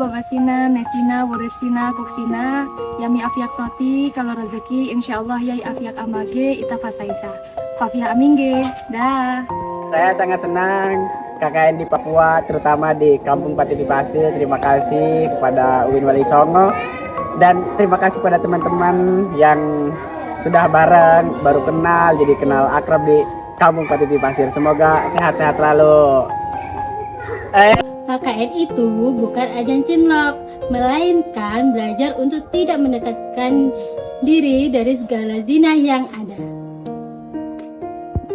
babasina, nesina, wurisina, kuksina, yami afiak toti, kalau rezeki insya Allah yai afiak amage, ita fasaisa. Fafia amingge, dah. Saya sangat senang KKN di Papua, terutama di Kampung Patipi Pasir. Terima kasih kepada Uwin Wali Songo dan terima kasih pada teman-teman yang sudah bareng, baru kenal, jadi kenal akrab di Kampung Patipi Pasir. Semoga sehat-sehat selalu. KKN itu bukan ajang cinlok, melainkan belajar untuk tidak mendekatkan diri dari segala zina yang ada.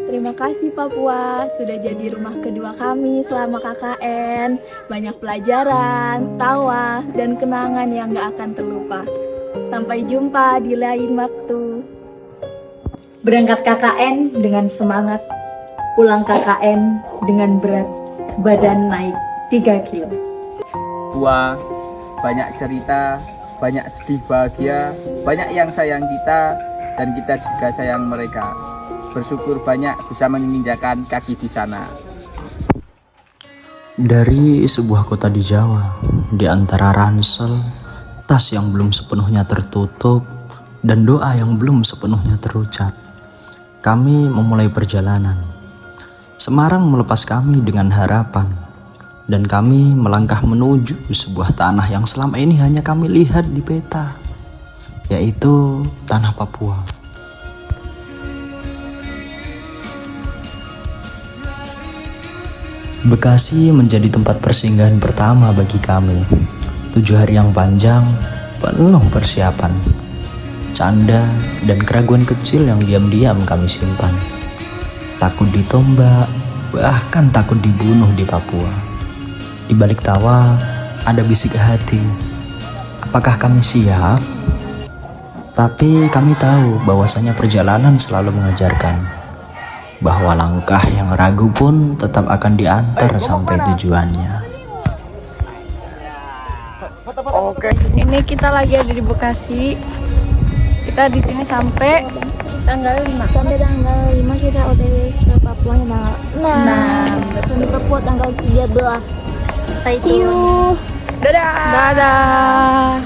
Terima kasih Papua, sudah jadi rumah kedua kami selama KKN. Banyak pelajaran, tawa, dan kenangan yang gak akan terlupa. Sampai jumpa di lain waktu. Berangkat KKN dengan semangat, pulang KKN dengan berat badan naik 3 kilo. Tua, banyak cerita, banyak sedih bahagia, banyak yang sayang kita dan kita juga sayang mereka. Bersyukur banyak bisa menginjakan kaki di sana. Dari sebuah kota di Jawa, di antara ransel, tas yang belum sepenuhnya tertutup, dan doa yang belum sepenuhnya terucap, kami memulai perjalanan. Semarang melepas kami dengan harapan, dan kami melangkah menuju sebuah tanah yang selama ini hanya kami lihat di peta, yaitu tanah Papua. Bekasi menjadi tempat persinggahan pertama bagi kami. 7 hari yang panjang, penuh persiapan, canda dan keraguan kecil yang diam-diam kami simpan. Takut ditombak, bahkan takut dibunuh di Papua. Di balik tawa, ada bisik hati. Apakah kami siap? Tapi kami tahu bahwasanya perjalanan selalu mengajarkan bahwa langkah yang ragu pun tetap akan diantar sampai tujuannya. Ini kita lagi ada di Bekasi. Kita di sini sampai tanggal 5. Sampai tanggal 5 kita OTW ke Papua tanggal 6. Sampai Papua tanggal 13. Stay See you. tune. Dadah. Dadah.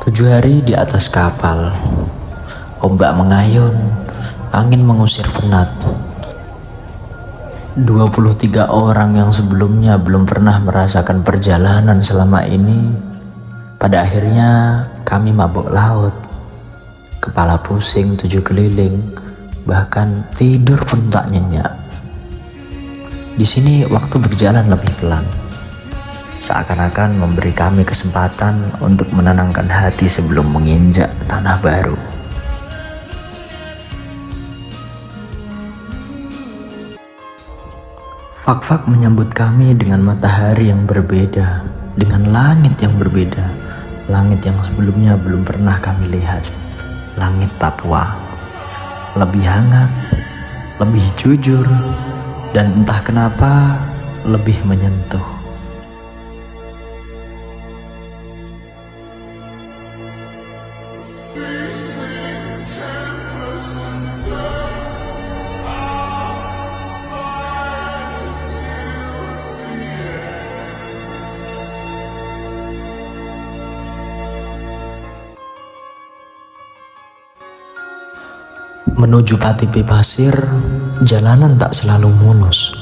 7 hari di atas kapal, ombak mengayun, angin mengusir penat. 23 orang yang sebelumnya belum pernah merasakan perjalanan selama ini, pada akhirnya kami mabuk laut, kepala pusing 7 keliling, bahkan tidur pun tak nyenyak. Di sini waktu berjalan lebih pelan, seakan-akan memberi kami kesempatan untuk menenangkan hati sebelum menginjak tanah baru. Fak-fak menyambut kami dengan matahari yang berbeda, dengan langit yang berbeda, langit yang sebelumnya belum pernah kami lihat, langit Papua. Lebih hangat, lebih jujur, dan entah kenapa lebih menyentuh. Menuju Patipi Pasir, jalanan tak selalu mulus.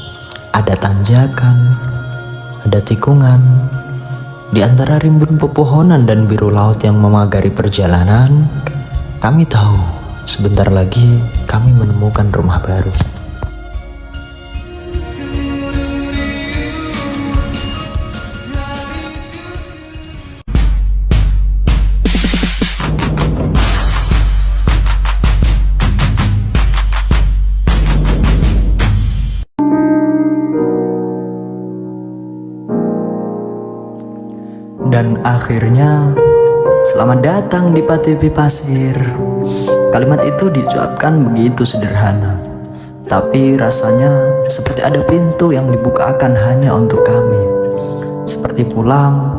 Ada tanjakan, ada tikungan. Di antara rimbun pepohonan dan biru laut yang memagari perjalanan, kami tahu sebentar lagi kami menemukan rumah baru. Dan akhirnya, selamat datang di Patipi Pasir. Kalimat itu diucapkan begitu sederhana, tapi rasanya seperti ada pintu yang dibukakan hanya untuk kami. Seperti pulang,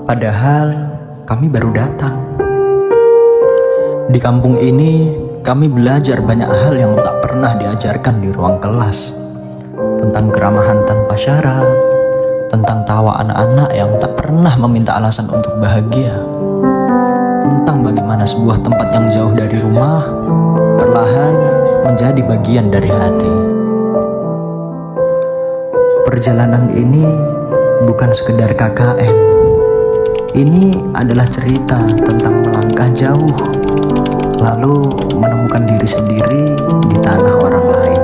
padahal kami baru datang. Di kampung ini, kami belajar banyak hal yang tak pernah diajarkan di ruang kelas. tentang keramahan tanpa syarat, tentang tawa anak-anak yang tak pernah meminta alasan untuk bahagia, tentang bagaimana sebuah tempat yang jauh dari rumah perlahan menjadi bagian dari hati. Perjalanan ini bukan sekedar KKN. Ini adalah cerita tentang melangkah jauh, lalu menemukan diri sendiri di tanah orang lain.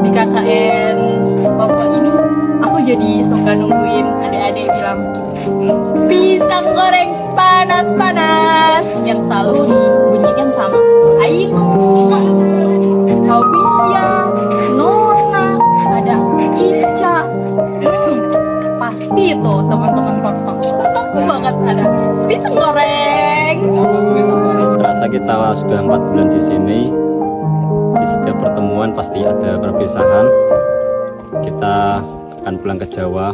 Di KKN Papua ini aku jadi suka nungguin adik-adik bilang pisang goreng panas-panas yang selalu dibunyikan sama Ainu, Kaubia, Nona, ada Ica. Pasti tuh teman-teman pos-pos senang banget ada pisang goreng. Terasa kita sudah 4 bulan di sini. Di setiap pertemuan pasti ada perpisahan. Kita akan pulang ke Jawa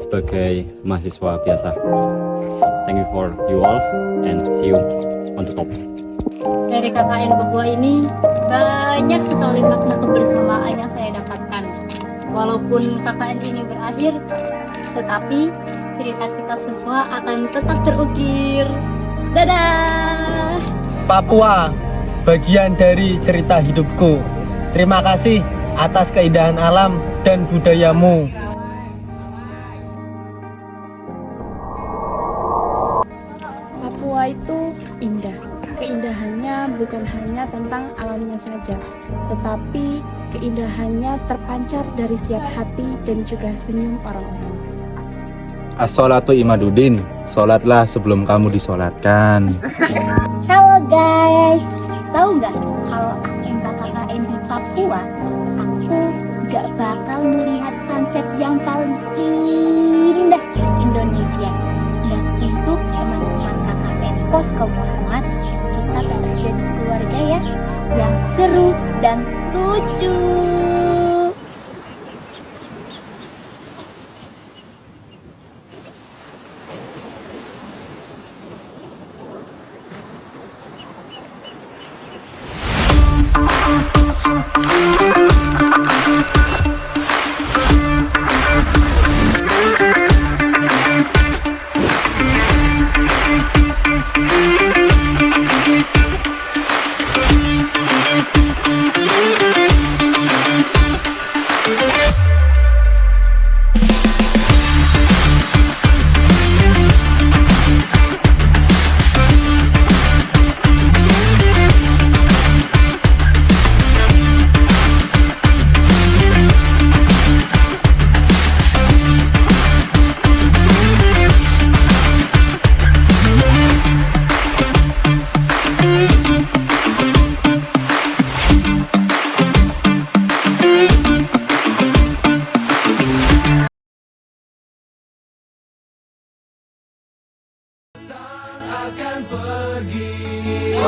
sebagai mahasiswa biasa. Thank you for you all and see you on the top. Dari KKN Papua ini banyak sekali makna kebersamaan yang saya dapatkan. Walaupun KKN ini berakhir, tetapi cerita kita semua akan tetap terukir. Dadah! Papua, bagian dari cerita hidupku. Terima kasih atas keindahan alam dan budayamu. Papua itu indah. Keindahannya bukan hanya tentang alamnya saja, tetapi keindahannya terpancar dari setiap hati dan juga senyum orang-orang. As-sholatu imaduddin, sholatlah sebelum kamu disolatkan. Halo guys, tahu nggak kalau agenda KKN di Papua, aku nggak bakal melihat sunset yang paling indah se-Indonesia. Dan untuk teman-teman KKN Posko Muhammad, kita tetap jadi keluarga ya, yang seru dan lucu. Akan pergi,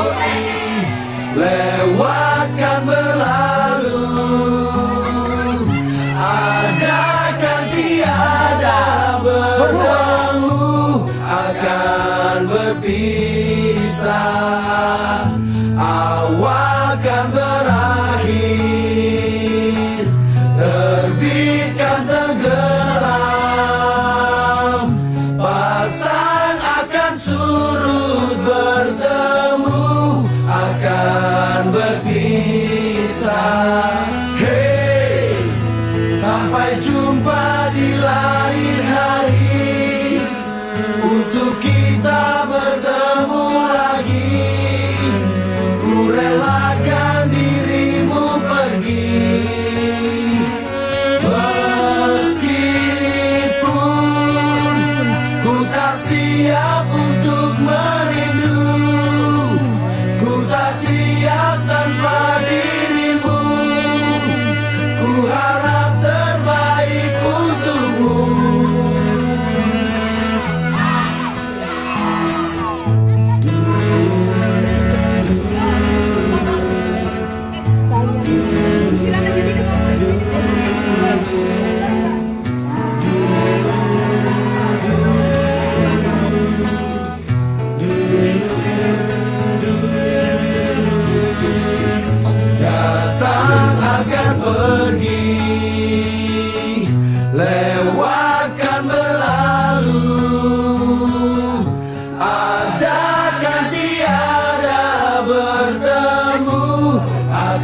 lewatkan berlalu, adakan tiada bertemu, akan berpisah, awal kan berakhir, terbitkan tenggelam, pasang akan surut bertemu, akan berpisah. Hey, sampai jumpa di lain hari, untuk kita bertemu lagi. Ku relakan dirimu pergi, meskipun ku tak siap untuk merindu, ku tak siap tanpa dirimu. Ku harap terbaik untukmu.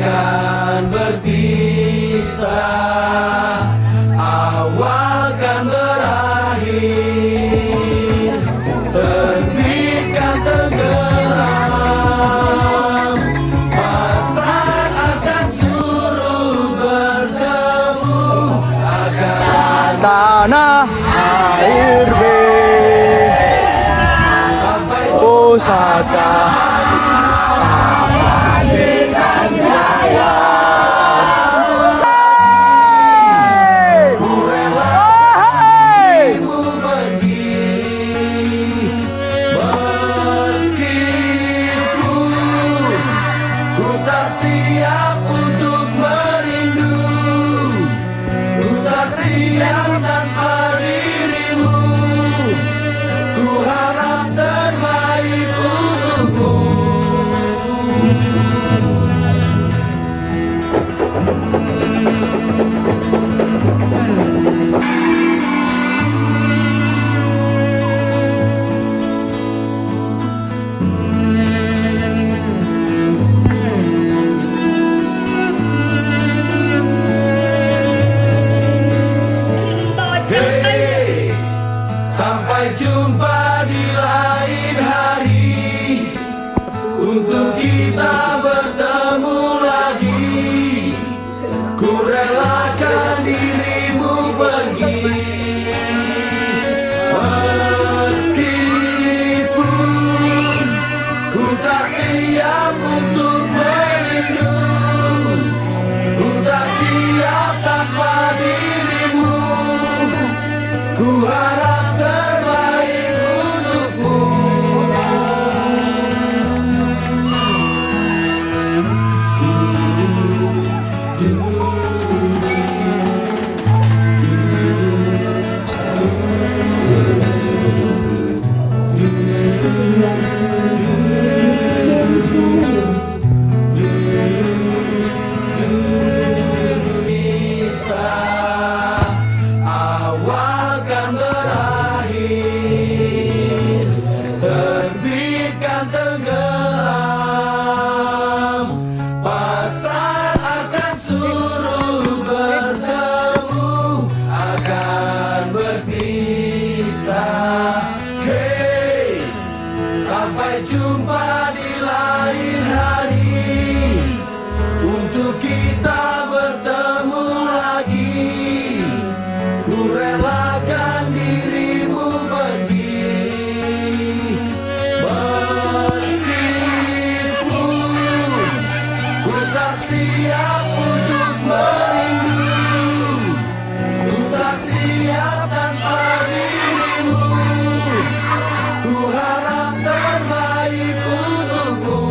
akan berpisah, awal kan berakhir, terbitkan tenggelam, pasang akan suruh bertemu, akan Tanah air sampai pusaka ku relakanmu pergi, meskipun ku tak siap untuk merindu, ku tak siap tanpa dirimu, ku harap terbaik untukmu. Hey, sampai jumpa di lain hari, untuk kita bertemu lagi, ku relakan dirimu pergi, meskipun ku tak siap untuk merindu, ku tak siap tanpa dirimu, ku harap terbaik untukmu. Bisa awal kan berakhir, terbitkan tenggelam, pasang akan suruh bertemu, akan berpisah. Hey, sampai jumpa di lain hari, untuk kita bertemu lagi, ku relakan dirimu pergi, meskipun ku tak siap untuk merindu, ku tak siap tanpa dirimu, ku harap terbaik untukmu.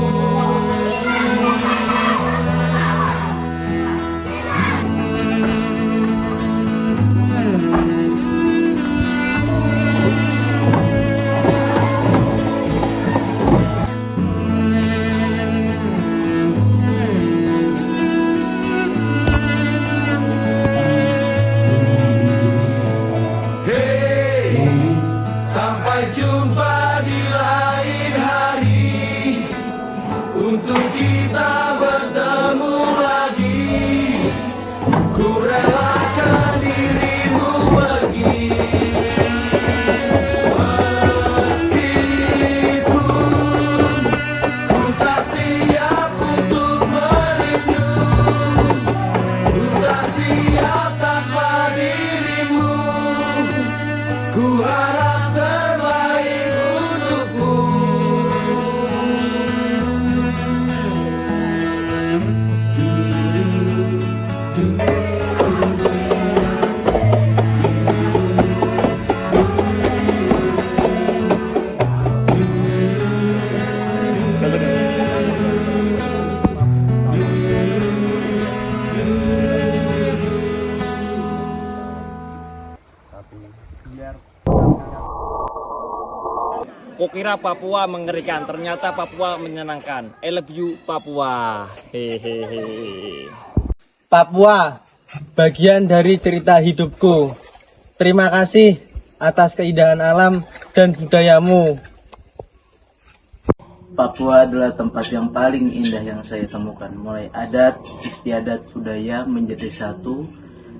Hey, sampai jumpa di lain hari, untuk kita bertemu lagi, ku relakan dirimu pergi, meskipun ku tak siap untuk merindu, ku tak siap tanpa dirimu, ku harap terbaik untukmu. Kukira Papua mengerikan, ternyata Papua menyenangkan. I love you Papua. Hehehe. Papua, bagian dari cerita hidupku. Terima kasih atas keindahan alam dan budayamu. Papua adalah tempat yang paling indah yang saya temukan. Mulai adat, istiadat, budaya menjadi satu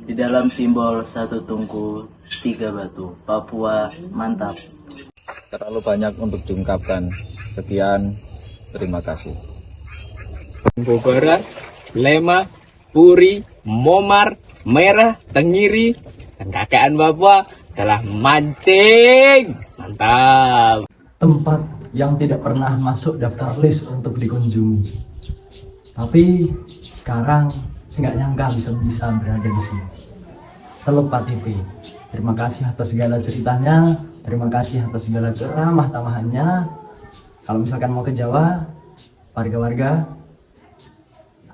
di dalam simbol satu tungku tiga batu. Papua mantap. Terlalu banyak untuk diungkapkan. Sekian, terima kasih. Barat, Lema, Puri, Momar, Merah, Tengiri, dan KKN Papua adalah mancing. Mantap. Tempat yang tidak pernah masuk daftar list untuk dikunjungi. Tapi sekarang saya nggak nyangka bisa berada di sini. Salut Pak TV. Terima kasih atas segala ceritanya. Terima kasih atas segala keramah tamahannya. Kalau misalkan mau ke Jawa, warga-warga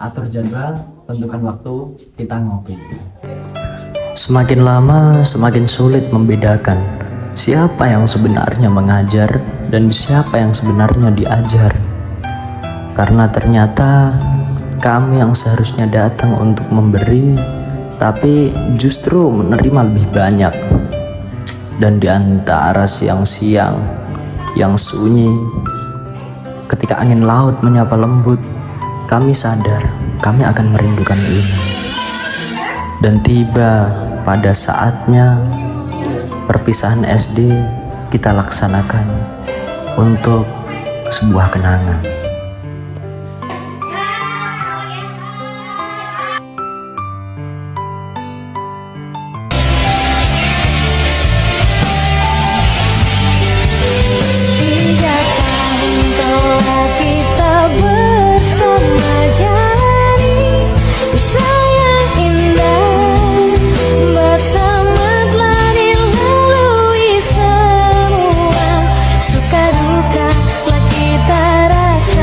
atur jadwal, tentukan waktu, kita ngopi. Semakin lama semakin sulit membedakan siapa yang sebenarnya mengajar dan siapa yang sebenarnya diajar. Karena ternyata kami yang seharusnya datang untuk memberi, tapi justru menerima lebih banyak. Dan di antara siang-siang yang sunyi, ketika angin laut menyapa lembut, kami sadar kami akan merindukan ini. Dan tiba pada saatnya perpisahan SD kita laksanakan untuk sebuah kenangan. Suka duka telah kita rasa.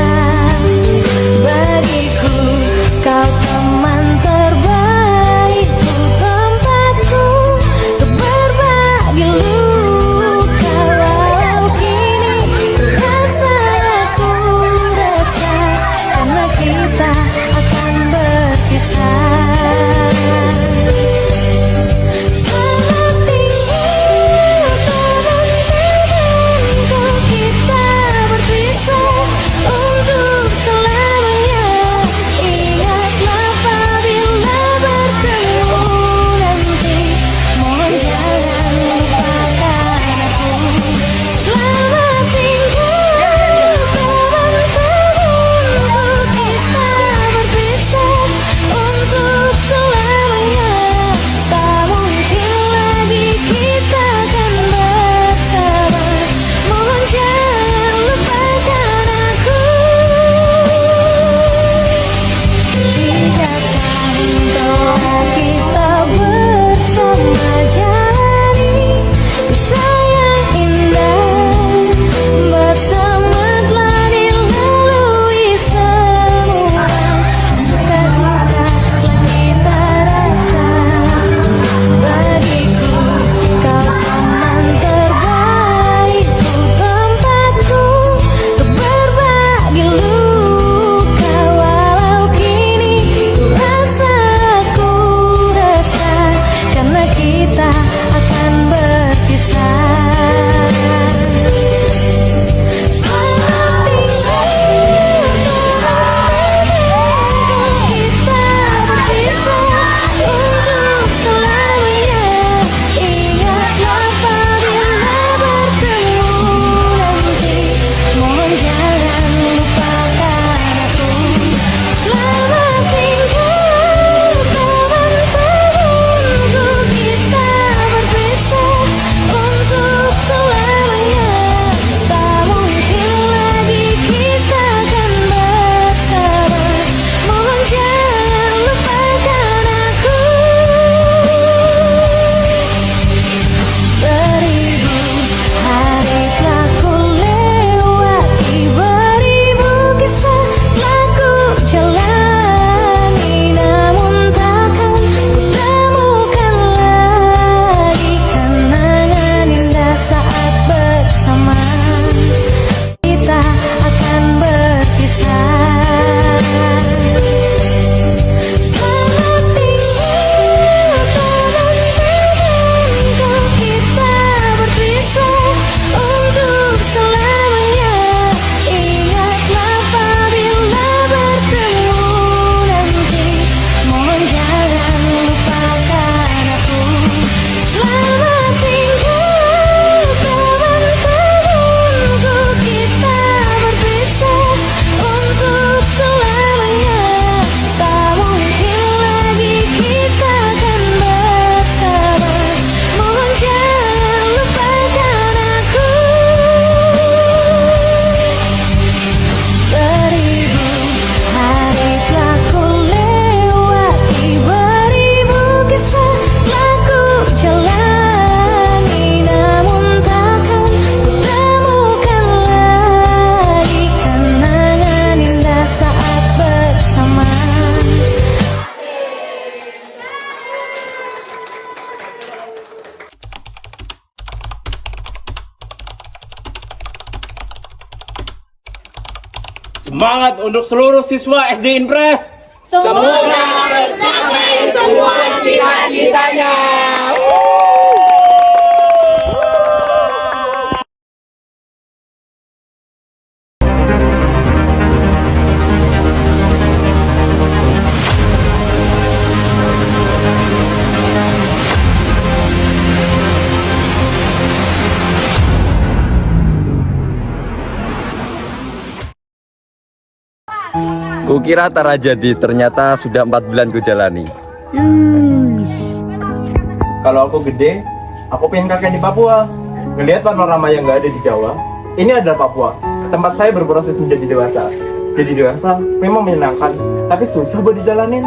Semangat untuk seluruh siswa SD Impres. Semoga tercapai semua cita-citanya. Kukira tak jadi, ternyata sudah 4 bulan ku jalani. Kalau aku gede, aku pengen kakek di Papua. Ngelihat panorama yang nggak ada di Jawa. Ini adalah Papua, tempat saya berproses menjadi dewasa. Jadi dewasa memang menyenangkan, tapi susah buat dijalanin.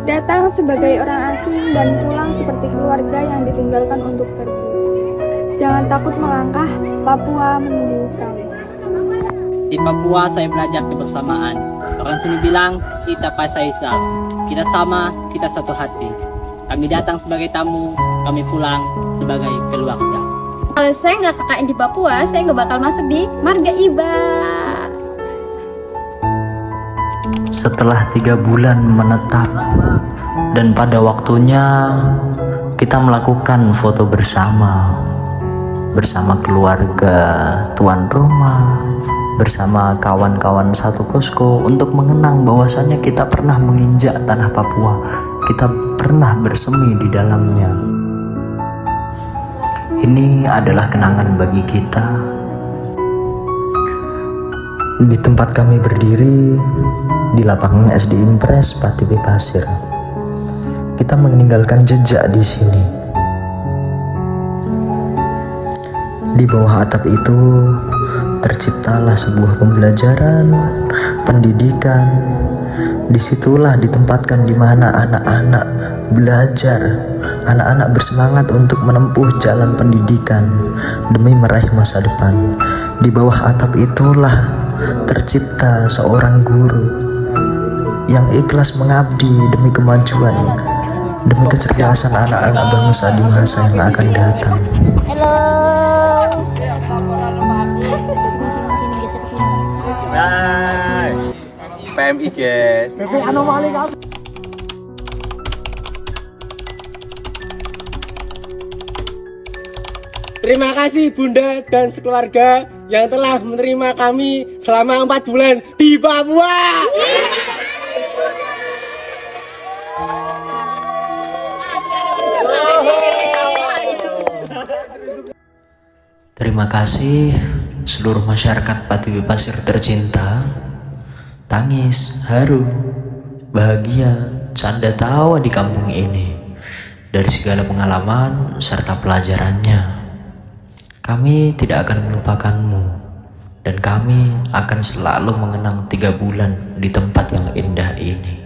Datang sebagai orang asing dan pulang seperti keluarga yang ditinggalkan untuk pergi. Jangan takut melangkah, Papua menunggu kami. Di Papua saya belajar kebersamaan. Orang sini bilang kita Pasaisa. Kita sama, kita satu hati. Kami datang sebagai tamu, kami pulang sebagai keluarga. Kalau saya nggak KKN di Papua, saya nggak bakal masuk di Marga Iba. Setelah 3 bulan menetap dan pada waktunya kita melakukan foto bersama keluarga tuan rumah, bersama kawan-kawan satu posko untuk mengenang bahwasannya kita pernah menginjak tanah Papua, kita pernah bersemi di dalamnya. Ini adalah kenangan bagi kita. Di tempat kami berdiri di lapangan SD Impres Patipi Pasir, kita meninggalkan jejak di sini. Di bawah atap itu terciptalah sebuah pembelajaran, pendidikan. Disitulah ditempatkan di mana anak-anak belajar, anak-anak bersemangat untuk menempuh jalan pendidikan demi meraih masa depan. Di bawah atap itulah tercipta seorang guru yang ikhlas mengabdi demi kemajuan, demi kecerdasan anak-anak bangsa di masa yang akan datang. Halo. Hai, PMI guys. Terima kasih Bunda dan sekeluarga yang telah menerima kami selama 4 bulan di Papua. Terima kasih seluruh masyarakat Patipi Pasir tercinta. Tangis, haru, bahagia, canda tawa di kampung ini. Dari segala pengalaman serta pelajarannya, kami tidak akan melupakanmu. Dan kami akan selalu mengenang 3 bulan di tempat yang indah ini.